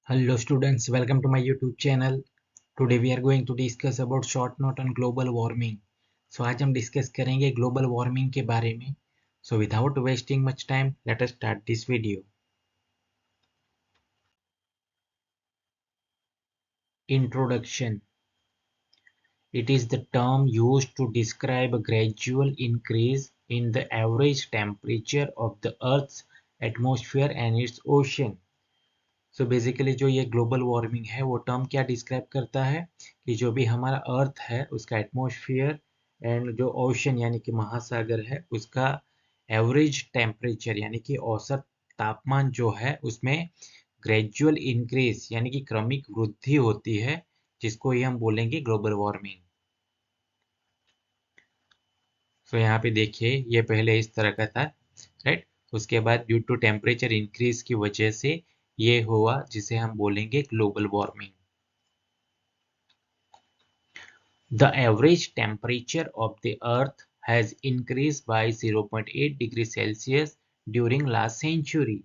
Hello students, welcome to my YouTube channel. Today we are going to discuss about short note on global warming. So आज हम discuss करेंगे global warming के बारे में. So without wasting much time, let us start this video. Introduction. It is the term used to describe a gradual increase in the average temperature of the Earth's atmosphere and its ocean. So basically जो ये global warming है वो term क्या describe करता है कि जो भी हमारा अर्थ है उसका एटमॉस्फेयर एंड जो ओशन यानी कि महासागर है उसका एवरेज टेम्परेचर यानी कि औसत तापमान जो है उसमें ग्रेजुअल इंक्रीज यानी कि क्रमिक वृद्धि होती है जिसको ये हम बोलेंगे ग्लोबल वार्मिंग. सो यहाँ पे देखिए ये पहले इस तरह का था, राइट. उसके बाद ड्यू टू टेम्परेचर इंक्रीज की वजह से ये हुआ जिसे हम बोलेंगे global warming. The average temperature of the Earth has increased by 0.8 degrees Celsius during last century.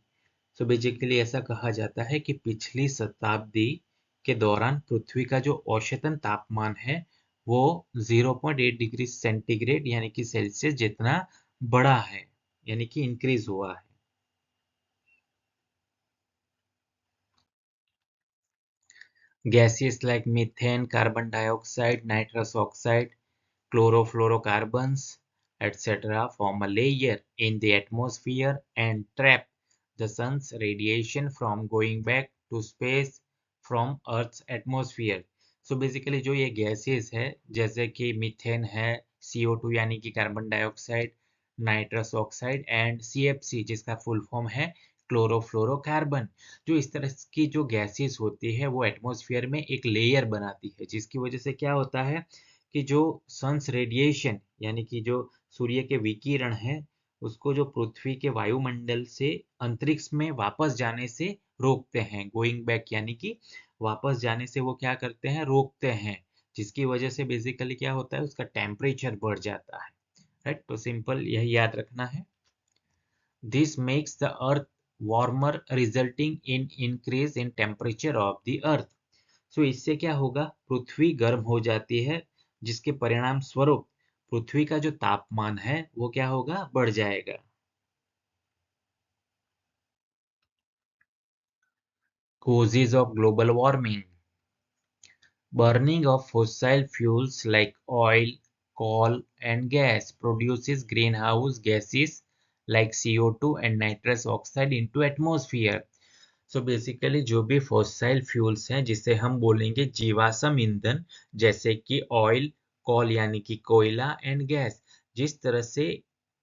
So basically ऐसा कहा जाता है कि पिछली शताब्दी के दौरान पृथ्वी का जो औसतन तापमान है वो 0.8 डिग्री सेंटीग्रेड यानी कि सेल्सियस जितना बढ़ा है यानी कि इंक्रीज हुआ है. Gases like methane, carbon dioxide, nitrous oxide, chlorofluorocarbons, etc. form a layer in the atmosphere and trap the sun's radiation from going back to space from Earth's atmosphere. So basically जो ये gases है जैसे कि methane है, CO2 यानी कि carbon dioxide, nitrous oxide and CFC जिसका full form है क्लोरोफ्लोरोकार्बन, जो इस तरह की जो गैसेस होती है वो एटमॉस्फेयर में एक लेयर बनाती है जिसकी वजह से क्या होता है कि जो सन्स रेडिएशन यानी कि जो सूर्य के विकिरण है उसको जो पृथ्वी के वायुमंडल से अंतरिक्ष में वापस जाने से रोकते हैं. गोइंग बैक यानी कि वापस जाने से वो क्या करते हैं, रोकते हैं, जिसकी वजह से बेसिकली क्या होता है उसका टेम्परेचर बढ़ जाता है, राइट. तो सिंपल यही याद रखना है. This makes the earth warmer resulting in increase in temperature of the earth. So इससे क्या होगा, पृथ्वी गर्म हो जाती है जिसके परिणाम स्वरूप पृथ्वी का जो तापमान है वो क्या होगा, बढ़ जाएगा. Causes of global warming. Burning of fossil fuels like oil, coal and gas produces greenhouse gases like CO2 and nitrous oxide into atmosphere. So basically जो भी फॉसिल फ्यूल्स हैं जिसे हम बोलेंगे जीवाश्म ईंधन जैसे कि ऑयल, कोल यानी कि कोयला एंड गैस, जिस तरह से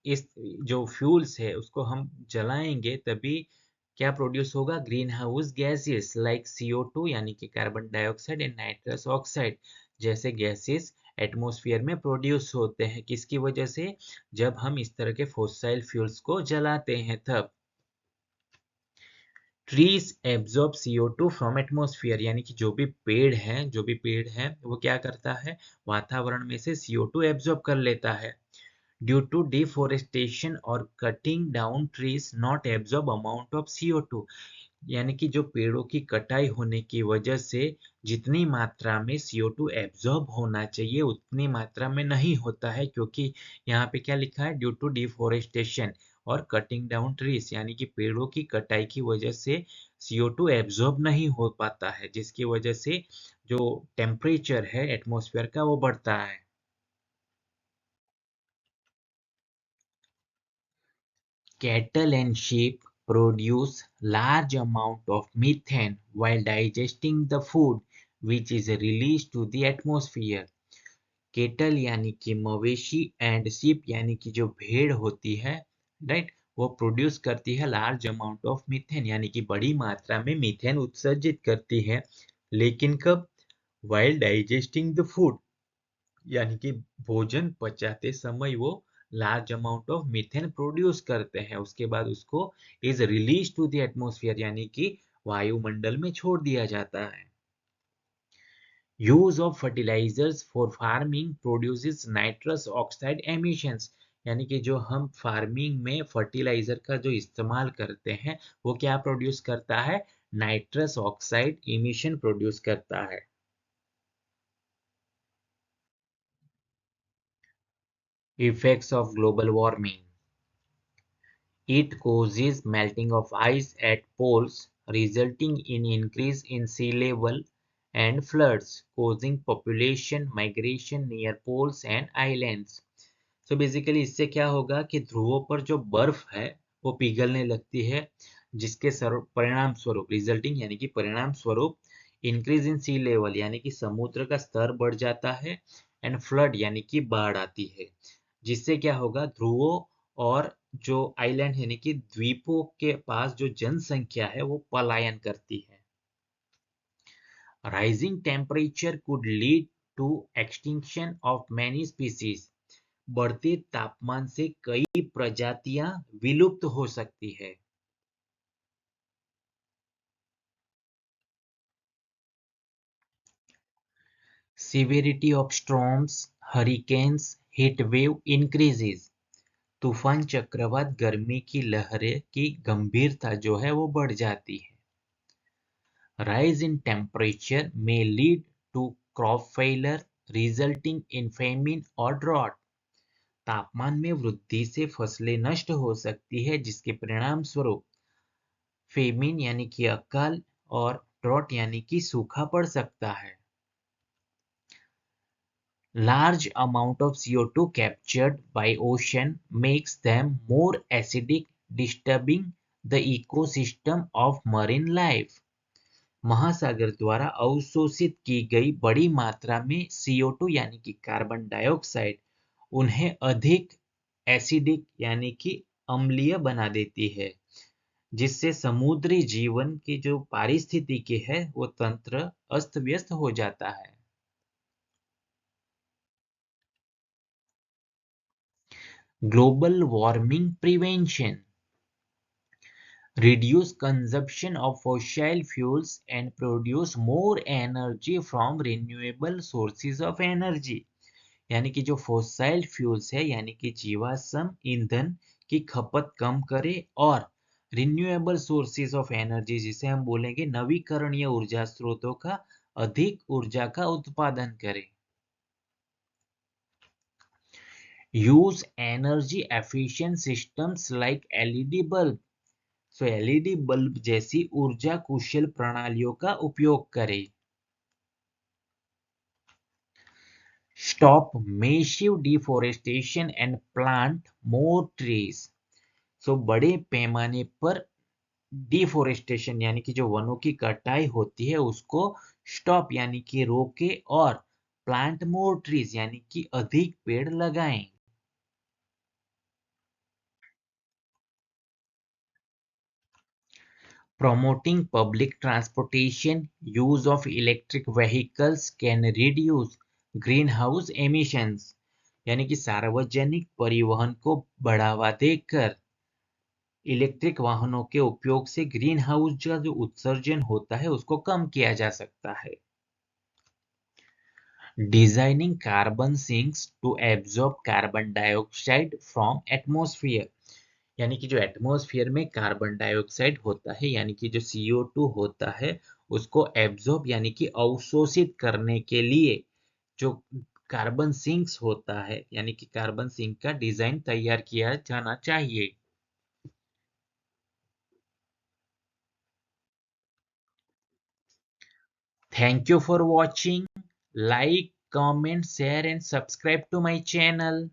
इस जो फ्यूल्स है उसको हम जलाएंगे तभी क्या प्रोड्यूस होगा, green house gases like CO2 यानी कि carbon dioxide and nitrous oxide जैसे गैसेस एटमॉस्फेयर में प्रोड्यूस होते हैं. किसकी वजह से, जब हम इस तरह के फॉसिल फ्यूल्स को जलाते हैं तब. Trees absorb CO2 from atmosphere यानी कि जो भी पेड़ है वो क्या करता है, वातावरण में से CO2 एब्जॉर्ब कर लेता है. ड्यू टू डिफोरेस्टेशन और cutting down trees not absorb amount of CO2 यानी कि जो पेड़ों की कटाई होने की वजह से जितनी मात्रा में CO2 एब्जॉर्ब होना चाहिए उतनी मात्रा में नहीं होता है, क्योंकि यहाँ पे क्या लिखा है, ड्यू टू डिफोरेस्टेशन और कटिंग डाउन ट्रीज यानी कि पेड़ों की कटाई की वजह से CO2 एब्जॉर्ब नहीं हो पाता है, जिसकी वजह से जो टेम्परेचर है एटमॉस्फेयर का वो बढ़ता है. Cattle and sheep produce large amount of methane while digesting the food which is released to the atmosphere. Kettle यानी कि मवेशी एंड sheep यानी कि जो भेड़ होती है, राइट, वो प्रोड्यूस करती है लार्ज अमाउंट ऑफ मीथेन यानी कि बड़ी मात्रा में मीथेन उत्सर्जित करती है. लेकिन कब, while digesting the food यानी कि भोजन पचाते समय वो large amount of methane produce करते हैं, उसके बाद उसको is release to the atmosphere यानी कि वायुमंडल में छोड़ दिया जाता है. Use of fertilisers for farming produces nitrous oxide emissions यानी कि जो हम फार्मिंग में फर्टिलाइजर का जो इस्तेमाल करते हैं वो क्या प्रोड्यूस करता है, नाइट्रस ऑक्साइड इमिशन प्रोड्यूस करता है। Effects of global warming. It causes melting of ice at poles, resulting in increase in sea level and floods, causing population migration near poles and islands. So basically इससे क्या होगा कि ध्रुवों पर जो बर्फ है वो पिघलने लगती है, जिसके परिणाम स्वरूप रिजल्टिंग यानी कि परिणाम स्वरूप इंक्रीज इन सी लेवल यानी कि समुद्र का स्तर बढ़ जाता है एंड फ्लड यानी कि बाढ़ आती है, जिससे क्या होगा ध्रुवों और जो आइलैंड यानी कि द्वीपों के पास जो जनसंख्या है वो पलायन करती है। Rising temperature could lead to extinction of many species. बढ़ते तापमान से कई प्रजातियां विलुप्त हो सकती है। Severity of storms, hurricanes, heat wave increases. तूफान, चक्रवात, गर्मी की लहरें की गंभीरता जो है वो बढ़ जाती है। Rise in temperature may lead to crop failure resulting in famine or drought. तापमान में वृद्धि से फसलें नष्ट हो सकती है, जिसके परिणाम स्वरूप फेमिन यानी कि अकाल और ड्रॉट यानी कि सूखा पड़ सकता है। Large amount of CO2 captured by ocean makes them more acidic, disturbing the ecosystem of marine life. महासागर द्वारा अवशोषित की गई बड़ी मात्रा में CO2 यानी कि कार्बन डाइऑक्साइड उन्हें अधिक एसिडिक यानी कि अम्लीय बना देती है, जिससे समुद्री जीवन की जो पारिस्थितिकी है वो तंत्र अस्त व्यस्त हो जाता है। Global warming prevention. Reduce consumption of fossil fuels and produce more energy from renewable sources of energy। यानी कि जो फॉसाइल फ्यूल्स है यानी कि जीवाश्म ईंधन की खपत कम करे और रिन्यूएबल सोर्सेज ऑफ एनर्जी जिसे हम बोलेंगे नवीकरणीय ऊर्जा स्रोतों का अधिक ऊर्जा का उत्पादन करे। Use energy efficient systems like LED bulb. So LED bulb जैसी ऊर्जा कुशल प्रणालियों का उपयोग करें। Stop massive deforestation and plant more trees। सो बड़े पैमाने पर डिफोरेस्टेशन यानी कि जो वनों की कटाई होती है उसको स्टॉप यानी कि रोके और प्लांट मोर ट्रीज यानी कि अधिक पेड़ लगाएं। Promoting public transportation, use of electric vehicles can reduce greenhouse emissions। यानी कि सार्वजनिक परिवहन को बढ़ावा देकर इलेक्ट्रिक वाहनों के उपयोग से ग्रीन हाउस का जो उत्सर्जन होता है उसको कम किया जा सकता है। Designing carbon sinks to absorb carbon dioxide from atmosphere. यानी कि जो एटमॉस्फेयर में कार्बन डाइऑक्साइड होता है यानी कि जो CO2 होता है उसको एब्जॉर्ब यानी कि अवशोषित करने के लिए जो कार्बन सिंक्स होता है यानी कि कार्बन सिंक का डिजाइन तैयार किया जाना चाहिए। Thank you for watching. Like, comment, share and subscribe to my channel.